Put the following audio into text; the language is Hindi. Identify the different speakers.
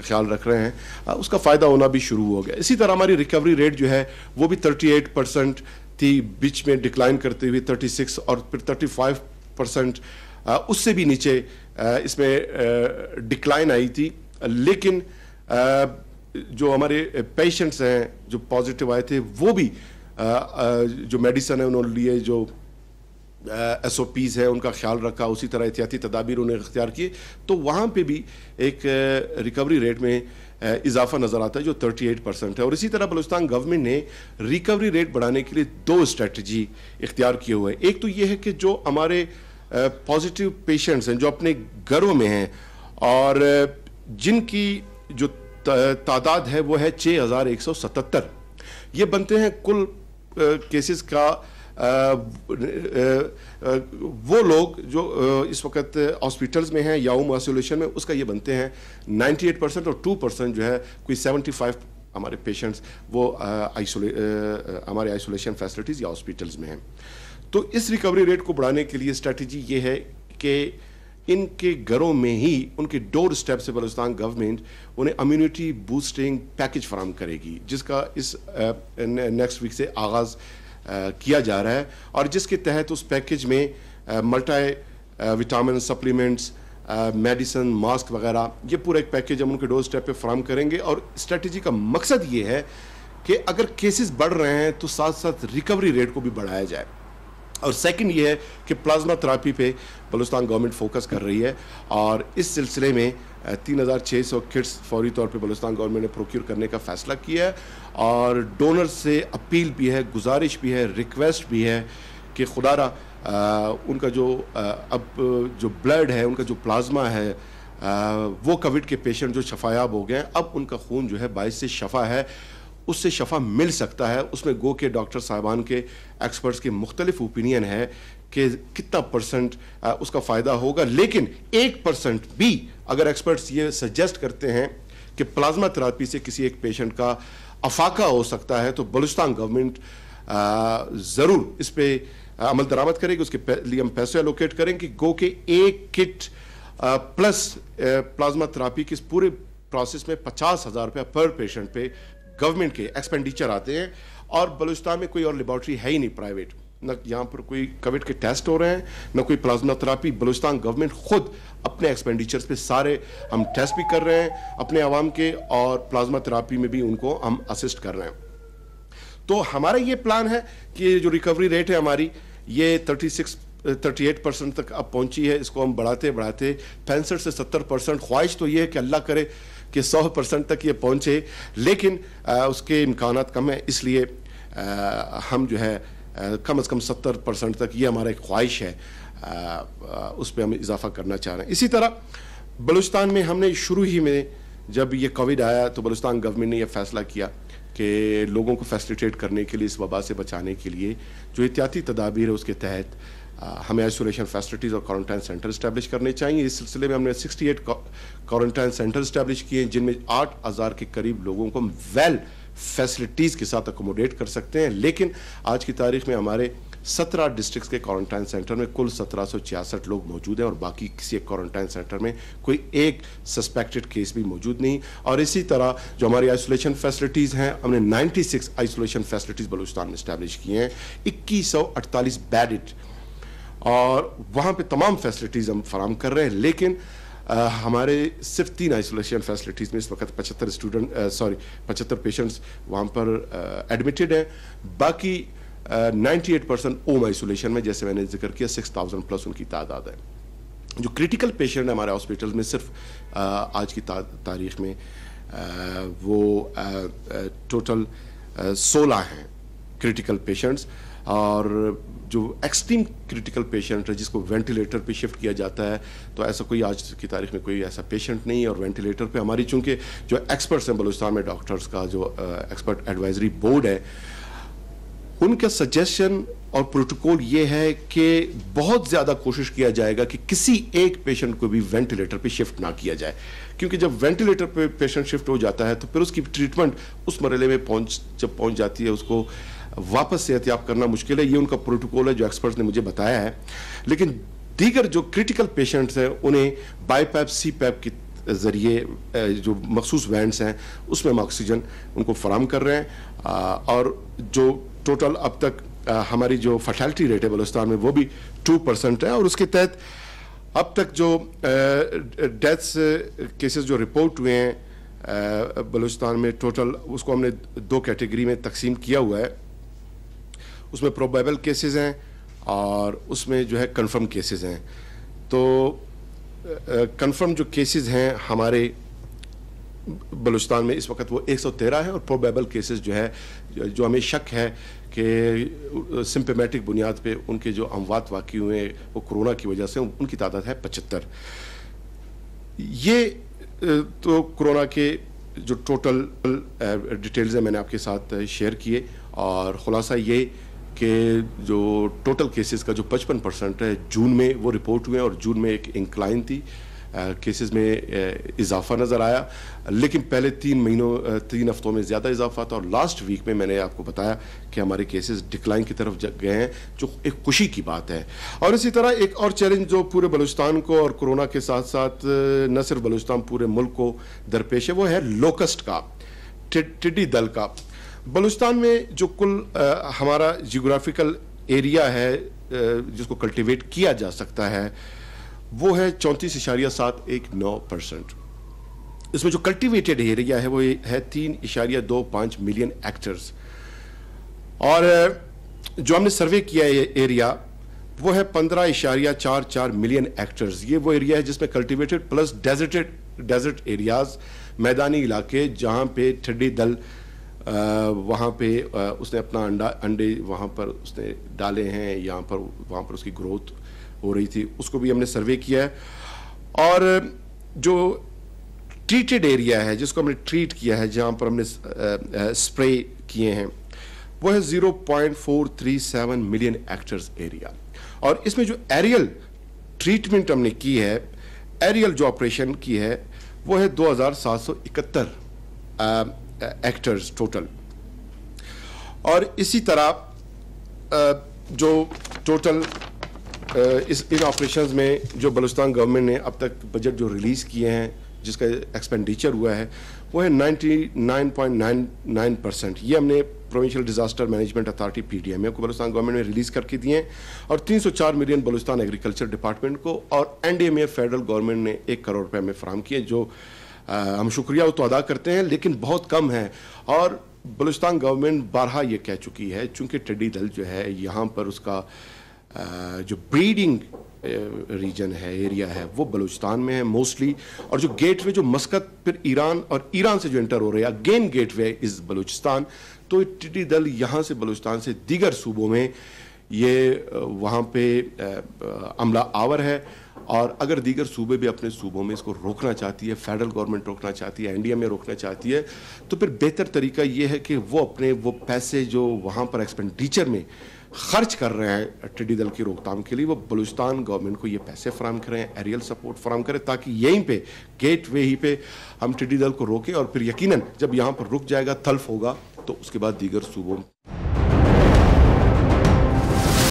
Speaker 1: ख्याल रख रहे हैं उसका फ़ायदा होना भी शुरू हो गया। इसी तरह हमारी रिकवरी रेट जो है वो भी 38% थी, बीच में डिक्लाइन करते हुए 36 और फिर 35%, उससे भी नीचे इसमें डिक्लाइन आई थी। लेकिन जो हमारे पेशेंट्स हैं जो पॉजिटिव आए थे वो भी जो मेडिसिन है उन्होंने लिए, जो SOPs है उनका ख्याल रखा, उसी तरह एहतियाती तदाबीर उन्हें इख्तियार किए, तो वहाँ पे भी एक रिकवरी रेट में इजाफा नज़र आता है जो 38% है। और इसी तरह बलूचिस्तान गवर्नमेंट ने रिकवरी रेट बढ़ाने के लिए 2 स्ट्रेटजी इख्तियार किए हुए हैं। एक तो ये है कि जो हमारे पॉजिटिव पेशेंट्स हैं जो अपने घरों में हैं और जिनकी जो तादाद है वो है 6177, ये बनते हैं कुल केसेस का वो लोग जो इस वक्त हॉस्पिटल्स में हैं या होम आइसोलेशन में, उसका ये बनते हैं 98%, और 2% जो है कोई 75 हमारे पेशेंट्स वो हमारे आइसोलेशन फैसिलिटीज़ या हॉस्पिटल्स में हैं। तो इस रिकवरी रेट को बढ़ाने के लिए स्ट्रेटजी ये है कि इनके घरों में ही उनके डोर स्टेप से बलूचिस्तान गवर्नमेंट उन्हें इम्यूनिटी बूस्टिंग पैकेज फराहम करेगी, जिसका इस नेक्स्ट वीक से आगाज़ किया जा रहा है, और जिसके तहत उस पैकेज में multi vitamin supplements, medicine, mask वगैरह, ये पूरा एक पैकेज हम उनके डोर स्टेप पे फराहम करेंगे। और स्ट्रेटजी का मकसद ये है कि अगर केसेस बढ़ रहे हैं तो साथ साथ रिकवरी रेट को भी बढ़ाया जाए। और सेकंड ये है कि प्लाज्मा थेरेपी पे बलूचिस्तान गवर्नमेंट फोकस कर रही है, और इस सिलसिले में 3600 किट्स फौरी तौर पे बलूचिस्तान गवर्नमेंट ने प्रोक्योर करने का फैसला किया है। और डोनर से अपील भी है, गुजारिश भी है, रिक्वेस्ट भी है कि खुदारा उनका जो अब जो ब्लड है, उनका जो प्लाज्मा है, वो कोविड के पेशेंट जो शफायाब हो गए हैं, अब उनका खून जो है बाइस से शफा है, उससे शफा मिल सकता है। उसमें गो के डॉक्टर साहिबान के एक्सपर्ट्स के मुख्तलिफ ओपिनियन है कि कितना परसेंट उसका फ़ायदा होगा, लेकिन 1% भी अगर एक्सपर्ट्स ये सजेस्ट करते हैं कि प्लाज्मा थेरेपी से किसी एक पेशेंट का अफाका हो सकता है, तो बलूचिस्तान गवर्नमेंट ज़रूर इस पर अमल दरामद करेगी। उसके लिए हम पैसे एलोकेट करेंगे। गो के एक किट प्लस प्लाज्मा थेरेपी की इस पूरे प्रोसेस में 50,000 रुपया पर पेशेंट पे गवर्नमेंट के एक्सपेंडिचर आते हैं। और बलूचिस्तान में कोई और लेबॉर्ट्री है ही नहीं प्राइवेट, न यहाँ पर कोई कोविड के टेस्ट हो रहे हैं, न कोई प्लाज्मा थेरेपी। बलूचिस्तान गवर्नमेंट खुद अपने एक्सपेंडिचर्स पे सारे हम टेस्ट भी कर रहे हैं अपने आवाम के, और प्लाज्मा थेरेपी में भी उनको हम असिस्ट कर रहे हैं। तो हमारा ये प्लान है कि जो रिकवरी रेट है हमारी ये 38% तक अब पहुंची है, इसको हम बढ़ाते बढ़ाते 65 से 70%। ख्वाहिश तो ये है कि अल्लाह करे कि 100% तक ये पहुंचे, लेकिन उसके इम्कानात कम है, इसलिए हम जो है कम से कम 70% तक, ये हमारा एक ख्वाहिश है, उस पर हम इजाफा करना चाह रहे हैं। इसी तरह बलूचिस्तान में हमने शुरू ही में जब ये कोविड आया तो बलूचिस्तान गवर्नमेंट ने यह फैसला किया कि लोगों को फैसिलिटेट करने के लिए, इस वबा से बचाने के लिए जो एहतियाती तदाबीर है उसके तहत हमें आइसोलेशन फैसिलिटीज़ और क्वारंटाइन सेंटर इस्टेब्लिश करने चाहिए। इस सिलसिले में हमने 68 क्वारंटाइन सेंटर इस्टेब्लिश किए, जिनमें 8000 के करीब लोगों को वेल फैसिलिटीज़ के साथ अकोमोडेट कर सकते हैं। लेकिन आज की तारीख में हमारे 17 डिस्ट्रिक्ट्स के क्वारंटाइन सेंटर में कुल 1766 लोग मौजूद हैं, और बाकी किसी एक क्वारंटाइन सेंटर में कोई एक सस्पेक्टेड केस भी मौजूद नहीं। और इसी तरह जो हमारी आइसोलेशन फैसिलिटीज़ हैं, हमने 96 आइसोलेशन फैसिलिटीज़ बलूचिस्तान में इस्टेब्लिश किए हैं, 2148 बेडेड, और वहाँ पे तमाम फैसिलिटीज़ हम फराहम कर रहे हैं। लेकिन हमारे सिर्फ 3 आइसोलेशन फैसिलिटीज़ में इस वक्त 75 पेशेंट्स वहाँ पर एडमिटेड हैं। बाकी 98% होम आइसोलेशन में, जैसे मैंने जिक्र किया, 6000 प्लस उनकी तादाद है। जो क्रिटिकल पेशेंट है हमारे हॉस्पिटल में सिर्फ आज की तारीख में वो टोटल 16 हैं क्रिटिकल पेशेंट्स। और जो एक्सट्रीम क्रिटिकल पेशेंट है जिसको वेंटिलेटर पे शिफ्ट किया जाता है, तो ऐसा कोई आज की तारीख में कोई ऐसा पेशेंट नहीं है। और वेंटिलेटर पे हमारी चूंकि जो एक्सपर्ट्स हैं बलूचिस्तान में, डॉक्टर्स का जो एक्सपर्ट एडवाइजरी बोर्ड है, उनका सजेशन और प्रोटोकॉल ये है कि बहुत ज़्यादा कोशिश किया जाएगा कि किसी एक पेशेंट को भी वेंटिलेटर पे शिफ्ट ना किया जाए, क्योंकि जब वेंटिलेटर पे पेशेंट शिफ्ट हो जाता है तो फिर उसकी ट्रीटमेंट उस मरहले में जब पहुंच जाती है, उसको वापस सेहतयाब करना मुश्किल है। ये उनका प्रोटोकॉल है जो एक्सपर्ट्स ने मुझे बताया है। लेकिन दीगर जो क्रिटिकल पेशेंट्स हैं उन्हें बाईपैप, सीपैप की ज़रिए जो मखसूस वैन्स हैं उसमें हम ऑक्सीजन उनको फराहम कर रहे हैं। और जो टोटल अब तक हमारी जो फर्टिलिटी रेट है बलूचिस्तान में वो भी 2% है, और उसके तहत अब तक जो डेथ्स केसेस जो रिपोर्ट हुए हैं बलूचिस्तान में टोटल, उसको हमने 2 कैटेगरी में तकसीम किया हुआ है। उसमें प्रोबेबल केसेस हैं और उसमें जो है कंफर्म केसेस हैं। तो कंफर्म जो केसेस हैं हमारे बलूचिस्तान में इस वक्त वो 113 है, और प्रोबेबल केसेस जो है जो हमें शक है कि सिम्पटमेटिक बुनियाद पे उनके जो अमवात वाक़ई हुए वो कोरोना की वजह से, उनकी तादाद है 75। ये तो कोरोना के जो टोटल डिटेल्स हैं मैंने आपके साथ शेयर किए, और ख़ुलासा ये कि जो टोटल केसेस का जो 55% है जून में वो रिपोर्ट हुए, और जून में एक इंक्लाइन थी, केसेस में इजाफा नज़र आया, लेकिन पहले 3 हफ्तों में ज़्यादा इजाफा था, और लास्ट वीक में मैंने आपको बताया कि हमारे केसेस डिक्लाइन की तरफ गए हैं, जो एक खुशी की बात है। और इसी तरह एक और चैलेंज जो पूरे बलूचिस्तान को और कोरोना के साथ साथ न सिर्फ बलूचिस्तान पूरे मुल्क को दरपेश है, वो है लोकस्ट का, टिड्डी दल का। बलूचिस्तान में जो कुल हमारा जियोग्राफिकल एरिया है जिसको कल्टिवेट किया जा सकता है वो है 34.719%। इसमें जो कल्टिवेटेड एरिया है वो है 3.25 मिलियन हेक्टेयर्स, और जो हमने सर्वे किया है एरिया वो है 15.44 मिलियन हेक्टेयर्स। ये वो एरिया है जिसमें कल्टिवेटेड प्लस डेजर्ट एरियाज, मैदानी इलाके जहाँ पे टिड्डी दल वहाँ पे उसने अपना अंडे वहाँ पर उसने डाले हैं, वहाँ पर उसकी ग्रोथ हो रही थी, उसको भी हमने सर्वे किया है। और जो ट्रीटेड एरिया है जिसको हमने ट्रीट किया है, जहाँ पर हमने स्प्रे किए हैं, वो है 0.437 मिलियन हेक्टेयर्स एरिया। और इसमें जो एरियल ट्रीटमेंट हमने की है, एरियल जो ऑपरेशन की है वो है 2771 हेक्टेयर्स टोटल। और इसी तरह जो टोटल इन ऑपरेशंस में जो बलूचिस्तान गवर्नमेंट ने अब तक बजट जो रिलीज़ किए हैं जिसका एक्सपेंडिचर हुआ है वो है 99.99%। ये हमने provincial disaster management authority PDMA को बलूचिस्तान गवर्नमेंट ने रिलीज़ करके दिए हैं, और 304 मिलियन बलूचिस्तान एग्रीकल्चर डिपार्टमेंट को, और NDMA फेडरल गवर्नमेंट ने 1 करोड़ रुपये में फराहम किए, जो हम शुक्रिया तो अदा करते हैं लेकिन बहुत कम है। और बलूचिस्तान गवर्नमेंट बारहा ये कह चुकी है चूँकि टिड्डी दल जो है यहाँ पर उसका जो ब्रीडिंग रीजन है, एरिया है, वो बलूचिस्तान में है मोस्टली, और जो गेटवे जो मस्कत फिर ईरान और ईरान से जो एंटर हो रहे हैं अगेन गेटवे इज बलूचिस्तान। तो टिड्डी दल यहाँ से बलूचिस्तान से दीगर सूबों में ये वहाँ पे अमला आवर है, और अगर दीगर सूबे भी अपने सूबों में इसको रोकना चाहती है, फेडरल गवर्नमेंट रोकना चाहती है, NDMA रोकना चाहती है, तो फिर बेहतर तरीका ये है कि वो अपने वो पैसे जो वहाँ पर एक्सपेंडिचर में खर्च कर रहे हैं टिड्डी दल की रोकथाम के लिए, वो बलूचिस्तान गवर्नमेंट को ये पैसे फराहम करें, एरियल सपोर्ट फराहम करें, ताकि यहीं पे गेट वे ही पे हम टिड्डी दल को रोकें, और फिर यकीनन जब यहाँ पर रुक जाएगा, तल्फ होगा, तो उसके बाद दीगर सूबों